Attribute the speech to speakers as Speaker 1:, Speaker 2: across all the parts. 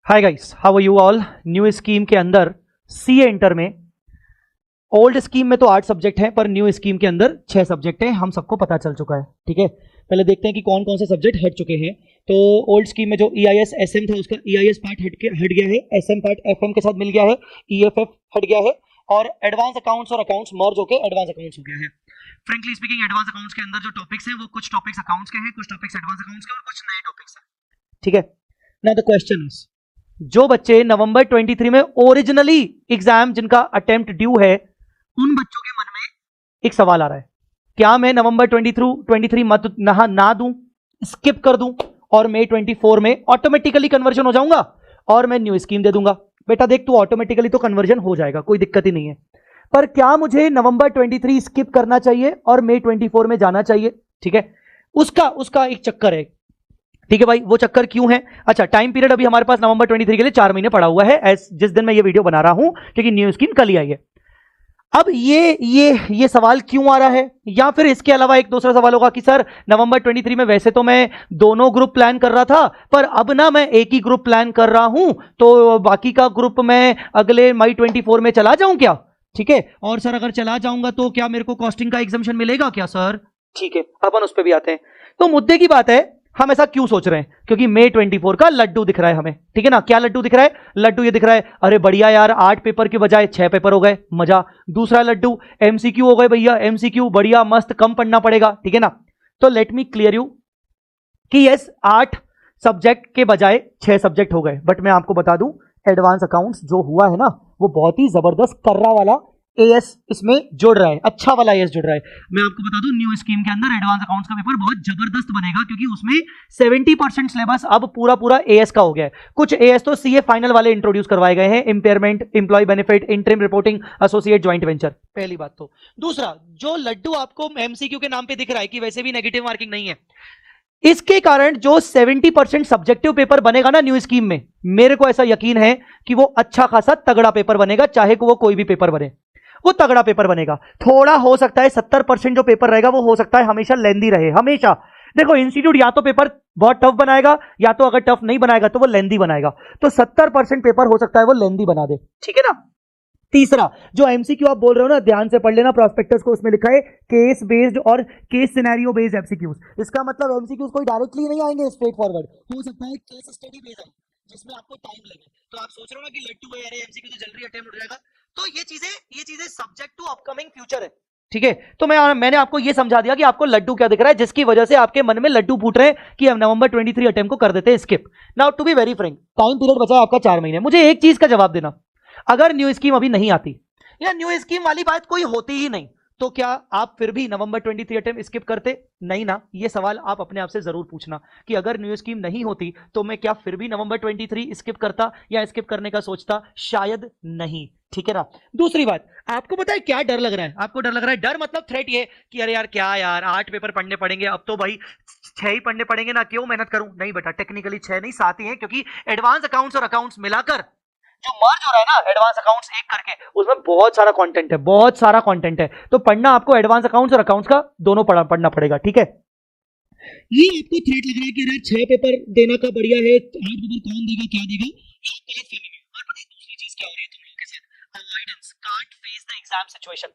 Speaker 1: Hi guys, how are you all. New scheme के अंदर CA inter में old scheme में तो 8 सब्जेक्ट हैं, पर न्यू स्कीम के अंदर 6 सब्जेक्ट हैं। हम सबको पता चल चुका है, ठीक है। पहले देखते हैं कि कौन कौन से सब्जेक्ट हट चुके हैं। तो ओल्ड स्कीम में जो ईआईएस एसएम था, उसका ईआईएस पार्ट हट गया है, एसएम पार्ट एफएम के साथ मिल गया है, ईएफएफ हट गया है, और एडवांस अकाउंट्स और अकाउंट्स मर्ज होकर एडवांस अकाउंट्स हो गया है। फ्रेंकली स्पीकिंग, एडवांस अकाउंट्स के अंदर जो टॉपिक्स हैं वो कुछ टॉपिक्स अकाउंट्स के हैं, कुछ टॉपिक्स एडवांस अकाउंट्स के, और कुछ नए टॉपिक्स हैं, ठीक है। नाउ द क्वेश्चन इज, जो बच्चे नवंबर 23 में ओरिजिनली एग्जाम जिनका अटेम्प्ट ड्यू है, उन बच्चों के मन में एक सवाल आ रहा है, क्या मैं नवंबर 23 मत ना दूं, स्किप कर दूं, और मई 24 में ऑटोमेटिकली कन्वर्जन हो जाऊंगा और मैं न्यू स्कीम दे दूंगा। बेटा देख, तू ऑटोमेटिकली तो कन्वर्जन हो जाएगा, कोई दिक्कत ही नहीं है, पर क्या मुझे नवंबर 23 स्किप करना चाहिए और मई 24 में जाना चाहिए, ठीक है। उसका एक चक्कर है, ठीक है भाई। वो चक्कर क्यों है? अच्छा, टाइम पीरियड अभी हमारे पास नवंबर 23 के लिए 4 महीने पड़ा हुआ है, जिस दिन मैं ये वीडियो बना रहा हूं, क्योंकि न्यू स्कीम कल ही आई है। अब ये सवाल क्यों आ रहा है, या फिर इसके अलावा एक दूसरा सवाल होगा कि सर नवंबर 23 में वैसे तो मैं दोनों ग्रुप प्लान कर रहा था, पर अब ना मैं एक ही ग्रुप प्लान कर रहा हूं, तो बाकी का ग्रुप मैं अगले मई 24 में चला जाऊं क्या, ठीक है। और सर अगर चला जाऊंगा तो क्या मेरे को कॉस्टिंग का एग्जम्पशन मिलेगा क्या सर, ठीक है। अपन उस पर भी आते हैं। तो मुद्दे की बात है, हम ऐसा क्यों सोच रहे हैं? क्योंकि मई 24 का लड्डू दिख रहा है हमें, ठीक है ना। क्या लड्डू दिख रहा है? लड्डू ये दिख रहा है, अरे बढ़िया यार, 8 पेपर के बजाय 6 पेपर हो गए, मजा। दूसरा लड्डू, एमसीक्यू हो गए भैया, एमसीक्यू बढ़िया मस्त, कम पढ़ना पड़ेगा, ठीक है ना। तो लेट मी क्लियर यू कि यस, 8 सब्जेक्ट के बजाय 6 सब्जेक्ट हो गए, बट मैं आपको बता दूं, एडवांस अकाउंट्स जो हुआ है ना, वो बहुत ही जबरदस्त कर्रा वाला एएस इसमें जुड़ रहा है, अच्छा वाला एएस जुड़ रहा है। मैं आपको बता दूं, न्यू स्कीम के अंदर एडवांस अकाउंट्स का पेपर बहुत जबरदस्त बनेगा, क्योंकि उसमें 70% सिलेबस अब पूरा एएस का हो गया है। कुछ एएस तो सीए फाइनल वाले इंट्रोड्यूस करवाए गए हैं, impairment, employ benefit, interim reporting, associate, joint venture, पहली बात तो। दूसरा, जो लड्डू आपको एमसीक्यू के नाम पे दिख रहा है कि वैसे भी नेगेटिव मार्किंग नहीं है, इसके कारण जो 70% सब्जेक्टिव पेपर बनेगा ना न्यू स्कीम में, मेरे को ऐसा यकीन है कि वो अच्छा खासा तगड़ा पेपर बनेगा, चाहे वो कोई भी पेपर बने, वो तगड़ा पेपर बनेगा। थोड़ा हो सकता है 70% जो पेपर रहेगा वो हो सकता है हमेशा लेंदी रहे, हमेशा। देखो, इंस्टीट्यूट या तो पेपर बहुत टफ बनाएगा, या तो अगर टफ नहीं बनाएगा तो वो लेंदी बनाएगा। तो 70% पेपर हो सकता है वो लेंदी बना दे, ठीक है ना। तीसरा, जो एमसीक्यू आप बोल रहे हो ना, ध्यान से पढ़ लेना प्रॉस्पेक्टस को, उसमें लिखा है केस बेस्ड और केस सिनेरियो बेस्ड एमसीक्यूज। इसका मतलब एमसीक्यूज कोई डायरेक्टली नहीं आएंगे स्ट्रेट फॉरवर्ड, हो सकता है केस स्टडी बेस्ड आए, जिसमें आपको टाइम लगे। तो आप सोच रहे हो ना कि लट्टू है, अरे एमसीक्यू तो जल्दी अटेम्प्ट हो जाएगा, तो ये चीजें सब्जेक्ट टू अपकमिंग फ्यूचर है, ठीक है। तो मैंने आपको ये समझा दिया कि आपको लड्डू क्या दिख रहा है, जिसकी वजह से आपके मन में लड्डू फूट रहे हैं कि हम नवंबर 23 अटेम्प्ट को कर देते हैं skip. Now to be very frank, time period बचा है आपका 4 महीने। मुझे एक चीज का जवाब देना, अगर न्यू स्कीम अभी नहीं आती, या न्यू स्कीम वाली बात कोई होती ही नहीं, तो क्या आप फिर भी नवंबर 23 अटेम्प्ट स्किप करते? नहीं ना। ये सवाल आप अपने आप से जरूर पूछना कि अगर न्यू स्कीम नहीं होती तो मैं क्या फिर भी नवंबर 23 स्किप करता, या स्किप करने का सोचता? शायद नहीं, ठीक है ना। दूसरी बात, आपको पता है क्या डर लग रहा है? आपको डर लग रहा है, डर मतलब थ्रेट ये कि अरे यार क्या यार, 8 पेपर पढ़ने पड़ेंगे, अब तो भाई 6 ही पढ़ने पड़ेंगे ना, क्यों मेहनत करूं? नहीं बेटा, टेक्निकली 6 नहीं 7 ही है, क्योंकि एडवांस अकाउंट्स और अकाउंट्स मिलाकर जो मर्ज हो रहा है ना, एडवांस अकाउंट्स एक करके, उसमें बहुत सारा कंटेंट है, बहुत सारा कंटेंट है। तो पढ़ना आपको एडवांस अकाउंट्स और अकाउंट्स का दोनों पढ़ना पड़ेगा, ठीक है। ये आपको थ्रेट लग रहा है कि यार 6 पेपर देना का बढ़िया है, 8 पेपर कौन देगा, क्या देगा, और पता है दूसरी चीज क्या हो रही है तुम लोगों के साथ? Avoidance, can't face the exam situation.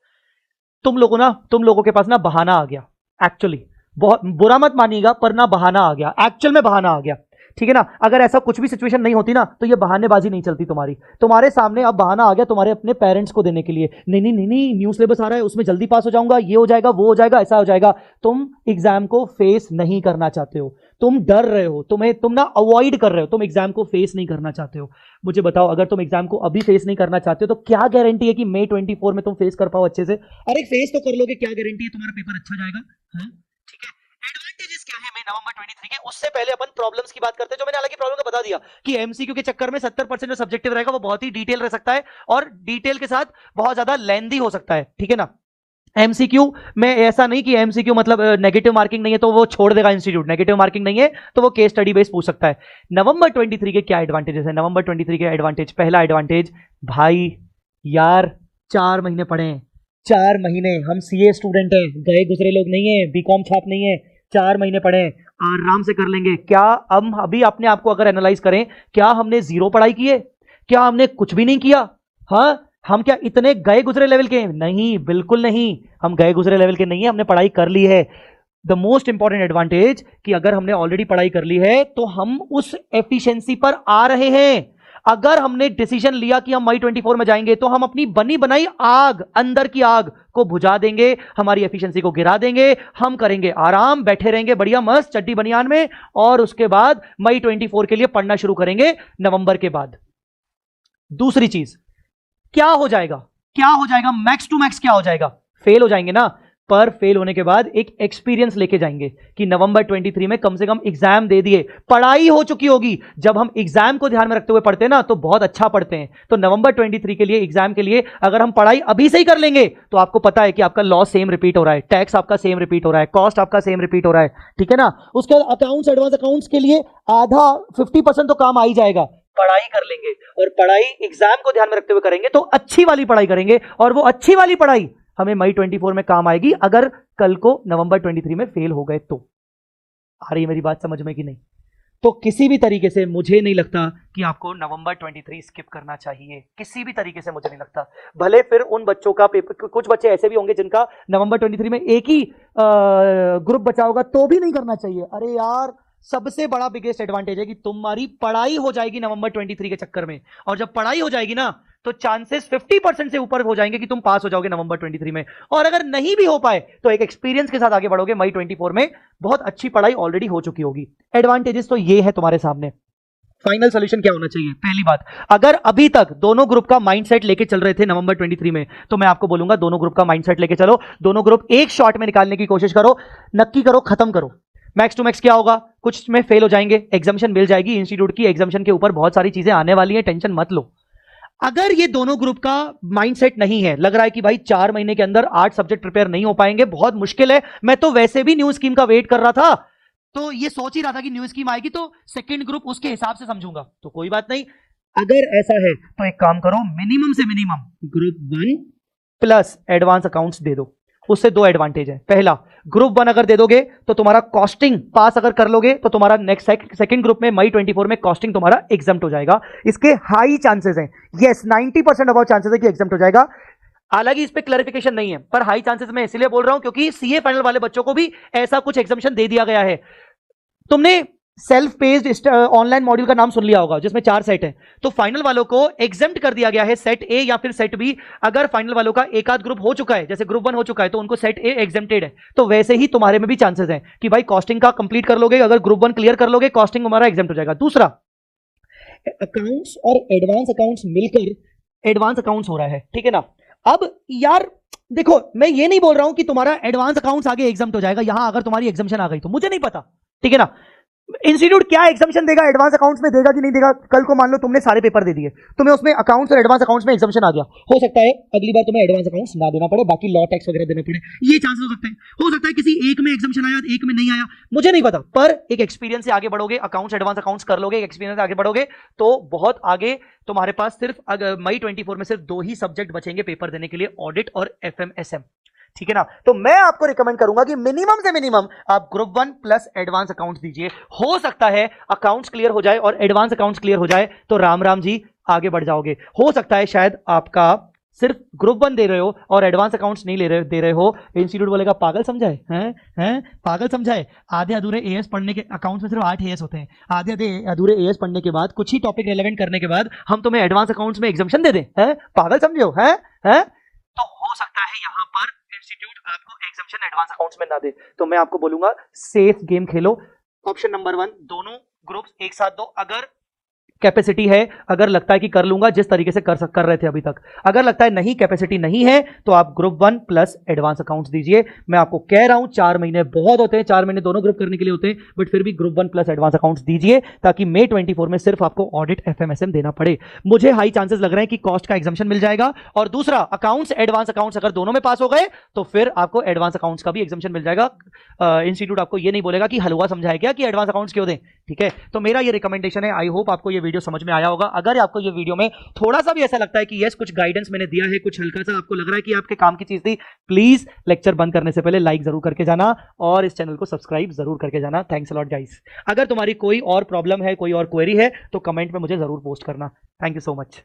Speaker 1: तुम लोगों के पास ना बहाना आ गया, एक्चुअली। बहुत बुरा मत मानिएगा, पर ना बहाना आ गया, एक्चुअल में बहाना आ गया, ठीक है ना। अगर ऐसा कुछ भी सिचुएशन नहीं होती ना, तो ये बहानेबाजी नहीं चलती तुम्हारी। तुम्हारे सामने अब बहाना आ गया तुम्हारे अपने पेरेंट्स को देने के लिए, नहीं, न्यू सिलेबस आ रहा है, उसमें जल्दी पास हो जाऊंगा, ये हो जाएगा, वो हो जाएगा, ऐसा हो जाएगा। तुम एग्जाम को फेस नहीं करना चाहते हो, तुम डर रहे हो, तुम ना अवॉइड कर रहे हो, तुम एग्जाम को फेस नहीं करना चाहते हो। मुझे बताओ, अगर तुम एग्जाम को अभी फेस नहीं करना चाहते हो, तो क्या गारंटी है कि मई 24 में तुम फेस कर पाओ अच्छे से? अरे फेस तो कर लोगे, क्या गारंटी है तुम्हारा पेपर अच्छा जाएगा? ठीक है। एडवांटेजेस क्या है मैं नवंबर 23 के? उससे पहले अपन प्रॉब्लम्स की बात करते हैं, जो मैंने हालांकि प्रॉब्लम का बता दिया कि एमसीक्यू के चक्कर में 70% जो सब्जेक्टिव रहेगा वो बहुत ही डिटेल रह सकता है, और डिटेल के साथ बहुत ज्यादा लेंदी हो सकता है, ठीक है ना। एमसीक्यू में ऐसा नहीं कि एमसीक्यू मतलब नेगेटिव मार्किंग नहीं है तो वो छोड़ देगा इंस्टीट्यूट, नेगेटिव मार्किंग नहीं है तो वो केस स्टडी बेस पूछ सकता है। नवंबर 23 के क्या एडवांटेजेस है? नवंबर 23 के एडवांटेज, पहला एडवांटेज, भाई यार 4 महीने पढ़े हैं, 4 महीने, हम सीए स्टूडेंट हैं, गए गुजरे लोग नहीं है, बीकॉम छाप नहीं है, 4 महीने पढ़े, आराम से कर लेंगे। क्या हम अभी अपने आप को अगर एनालाइज करें, क्या हमने जीरो पढ़ाई की है? क्या हमने कुछ भी नहीं किया? हाँ, हम क्या इतने गए गुजरे लेवल के? नहीं, बिल्कुल नहीं, हम गए गुजरे लेवल के नहीं है, हमने पढ़ाई कर ली है। द मोस्ट इंपॉर्टेंट एडवांटेज कि अगर हमने ऑलरेडी पढ़ाई कर ली है तो हम उस एफिशिएंसी पर आ रहे हैं। अगर हमने डिसीजन लिया कि हम मई 24 में जाएंगे तो हम अपनी बनी बनाई आग, अंदर की आग को बुझा देंगे, हमारी एफिशिएंसी को गिरा देंगे, हम करेंगे आराम, बैठे रहेंगे बढ़िया मस्त चड्डी बनियान में, और उसके बाद मई 24 के लिए पढ़ना शुरू करेंगे नवंबर के बाद। दूसरी चीज क्या हो जाएगा? क्या हो जाएगा? मैक्स टू मैक्स क्या हो जाएगा? फेल हो जाएंगे ना, पर फेल होने के बाद एक एक्सपीरियंस लेके जाएंगे कि नवंबर 23 में कम से कम एग्जाम दे दिए, पढ़ाई हो चुकी होगी। जब हम एग्जाम को ध्यान में रखते हुए पढ़ते हैं ना तो बहुत अच्छा पढ़ते हैं। तो नवंबर 23 के लिए, एग्जाम के लिए अगर हम पढ़ाई अभी से ही कर लेंगे तो आपको पता है कि आपका लॉस सेम रिपीट हो रहा है, टैक्स आपका सेम रिपीट हो रहा है, कॉस्ट आपका सेम रिपीट हो रहा है, ठीक है ना। उसके बाद अकाउंट्स, एडवांस अकाउंट्स के लिए आधा 50% तो काम आ ही जाएगा। पढ़ाई कर लेंगे, और पढ़ाई एग्जाम को ध्यान में रखते हुए करेंगे तो अच्छी वाली पढ़ाई करेंगे, और वो अच्छी वाली पढ़ाई हमें मई 24 में काम आएगी अगर कल को नवंबर 23 में फेल हो गए तो। आ रही है मेरी बात समझ में कि नहीं? तो किसी भी तरीके से मुझे नहीं लगता कि आपको नवंबर 23 स्किप करना चाहिए, किसी भी तरीके से मुझे नहीं लगता। भले फिर उन बच्चों का पेपर, कुछ बच्चे ऐसे भी होंगे जिनका नवंबर 23 में एक ही ग्रुप बचा होगा, तो भी नहीं करना चाहिए। अरे यार, सबसे बड़ा बिगेस्ट एडवांटेज है कि तुम्हारी पढ़ाई हो जाएगी नवंबर 23 के चक्कर में, और जब पढ़ाई हो जाएगी ना तो चांसेस 50% से ऊपर हो जाएंगे कि तुम पास हो जाओगे नवंबर 23 में। और अगर नहीं भी हो पाए तो एक एक्सपीरियंस के साथ आगे बढ़ोगे, मई 24 में बहुत अच्छी पढ़ाई ऑलरेडी हो चुकी होगी। एडवांटेजेस तो ये है तुम्हारे सामने। फाइनल सोल्यूशन क्या होना चाहिए? पहली बात, अगर अभी तक दोनों ग्रुप का माइंडसेट लेके चल रहे थे नवंबर 23 में, तो मैं आपको बोलूंगा दोनों ग्रुप का माइंडसेट लेके चलो, दोनों ग्रुप एक शॉट में निकालने की कोशिश करो, नक्की करो, खत्म करो। मैक्स टू मैक्स क्या होगा? कुछ में फेल हो जाएंगे, एग्जामिशन मिल जाएगी, इंस्टीट्यूट की एग्जामिशन के ऊपर बहुत सारी चीजें आने वाली हैं, टेंशन मत लो। अगर ये दोनों ग्रुप का माइंडसेट नहीं है, लग रहा है कि भाई 4 महीने के अंदर 8 सब्जेक्ट प्रिपेयर नहीं हो पाएंगे, बहुत मुश्किल है, मैं तो वैसे भी न्यू स्कीम का वेट कर रहा था, तो ये सोच ही रहा था कि न्यू स्कीम आएगी तो सेकंड ग्रुप उसके हिसाब से समझूंगा, तो कोई बात नहीं। अगर ऐसा है तो एक काम करो, मिनिमम से minimum group 1 plus advance accounts दे दो। उससे दो एडवांटेज है। पहला, ग्रुप 1 अगर दे दोगे तो तुम्हारा कॉस्टिंग पास अगर कर लोगे तो तुम्हारा नेक्स्ट सेकंड ग्रुप में मई 24 में कॉस्टिंग तुम्हारा एग्जाम्प्ट हो जाएगा। इसके हाई चांसेस हैं, यस 90% अबाउट चांसेस है कि एग्जाम्प्ट हो जाएगा। हालांकि इस पे क्लैरिफिकेशन नहीं है, पर हाई चांसेस मैं इसलिए बोल रहा हूं क्योंकि सीए फाइनल वाले बच्चों को भी ऐसा कुछ एग्जाम्पशन दे दिया गया है। तुमने सेल्फ पेस्ड ऑनलाइन मॉड्यूल का नाम सुन लिया होगा जिसमें 4 सेट है, तो फाइनल वालों को एग्जेम्प्ट कर दिया गया है सेट ए या फिर सेट बी। अगर फाइनल वालों का एक आध ग्रुप हो चुका है, जैसे ग्रुप 1 हो चुका है, तो उनको सेट ए एग्जेम्प्टेड है। तो वैसे ही तुम्हारे में भी चांसेस हैं कि भाई कॉस्टिंग का कंप्लीट कर लोगे, अगर ग्रुप 1 क्लियर कर लोगे कॉस्टिंग हमारा एग्जेम्प्ट हो जाएगा। दूसरा, अकाउंट्स और एडवांस अकाउंट्स मिलकर एडवांस अकाउंट्स हो रहा है, ठीक है ना। अब यार देखो, मैं ये नहीं बोल रहा हूं कि तुम्हारा एडवांस अकाउंट्स आगे एग्जाम्प्ट हो जाएगा, यहां अगर तुम्हारी एग्जाम्पशन आ गई तो मुझे नहीं पता, ठीक है ना। इंस्टीट्यूट क्या एग्जाम्पशन देगा एडवांस अकाउंट्स में, देगा कि नहीं देगा। कल को मान लो तुमने सारे पेपर दे दिए, तुम्हें उसमें अकाउंट्स और एडवांस अकाउंट्स में एग्जाम्पशन आ गया, हो सकता है अगली बार तुम्हें एडवांस अकाउंट्स ना देना पड़े, बाकी लॉ टैक्स वगैरह देना पड़े, ये चांसेस हो सकते हैं। हो सकता है किसी एक में एग्जाम्पशन आया, एक में नहीं आया, मुझे नहीं पता, पर एक एक्सपीरियंस से आगे बढ़ोगे, अकाउंट्स एडवांस अकाउंट्स कर लोगे, एक्सपीरियंस से आगे बढ़ोगे तो बहुत आगे तुम्हारे पास सिर्फ मई 24 में सिर्फ 2 ही सब्जेक्ट बचेंगे पेपर देने के लिए, ऑडिट और एफएमएसएम, ठीक है ना। तो मैं आपको रिकमेंड करूंगा कि मिनिमम से मिनिमम आप ग्रुप 1 प्लस एडवांस अकाउंट्स दीजिए। हो सकता है अकाउंट्स क्लियर हो जाए और एडवांस अकाउंट्स क्लियर हो जाए तो राम राम जी आगे बढ़ जाओगे। हो सकता है शायद आपका सिर्फ ग्रुप 1 दे रहे हो और एडवांस अकाउंट्स नहीं दे रहे हो, इंस्टीट्यूट बोलेगा पागल समझाए हैं पागल समझाए। आधे अधूरे एएस पढ़ने के, अकाउंट्स में सिर्फ 8 एएस होते हैं, आधे अधूरे एएस पढ़ने के बाद कुछ ही टॉपिक रेलेवेंट करने के बाद हम तुम्हें एडवांस अकाउंट्स में एग्जाम्पशन दे दें, हैं पागल समझो हैं। तो हो सकता है यहां पर इंस्टीट्यूट आपको एग्जाम्पशन एडवांस अकाउंट्स में ना दे, तो मैं आपको बोलूंगा सेफ गेम खेलो। ऑप्शन नंबर 1 दोनों ग्रुप्स एक साथ दो, अगर कैपेसिटी है, अगर लगता है कि कर लूंगा जिस तरीके से कर रहे थे अभी तक, अगर लगता है नहीं कैपेसिटी नहीं है तो आप ग्रुप 1 प्लस एडवांस अकाउंट्स दीजिए। मैं आपको कह रहा हूं 4 महीने बहुत होते हैं, 4 महीने दोनों ग्रुप करने के लिए होते हैं, बट फिर भी ग्रुप 1 प्लस एडवांस अकाउंट्स दीजिए ताकि मई 24 में सिर्फ आपको ऑडिट एफएमएसएम देना पड़े। मुझे हाई चांसेस लग रहे हैं कि कॉस्ट का एग्जाम्पशन मिल जाएगा, और दूसरा अकाउंट्स एडवांस अकाउंट्स अगर दोनों में पास हो गए तो फिर आपको एडवांस अकाउंट्स का भी एग्जाम्पशन मिल जाएगा। इंस्टीट्यूट आपको ये नहीं बोलेगा कि हलवा समझाया गया कि एडवांस अकाउंट्स क्यों दें, ठीक है। तो मेरा ये रिकमेंडेशन है, आई होप आपको ये वीडियो वीडियो समझ में आया होगा। अगर आपको ये वीडियो में थोड़ा सा भी ऐसा लगता है कि यस कुछ गाइडेंस मैंने दिया है, कुछ हल्का सा आपको लग रहा है कि आपके काम की चीज थी, प्लीज लेक्चर बंद करने से पहले लाइक जरूर करके जाना और इस चैनल को सब्सक्राइब जरूर करके जाना। Thanks a lot guys. अगर तुम्हारी कोई और प्रॉब्लम है, कोई और क्वेरी है तो कमेंट में मुझे जरूर पोस्ट करना। Thank you so much.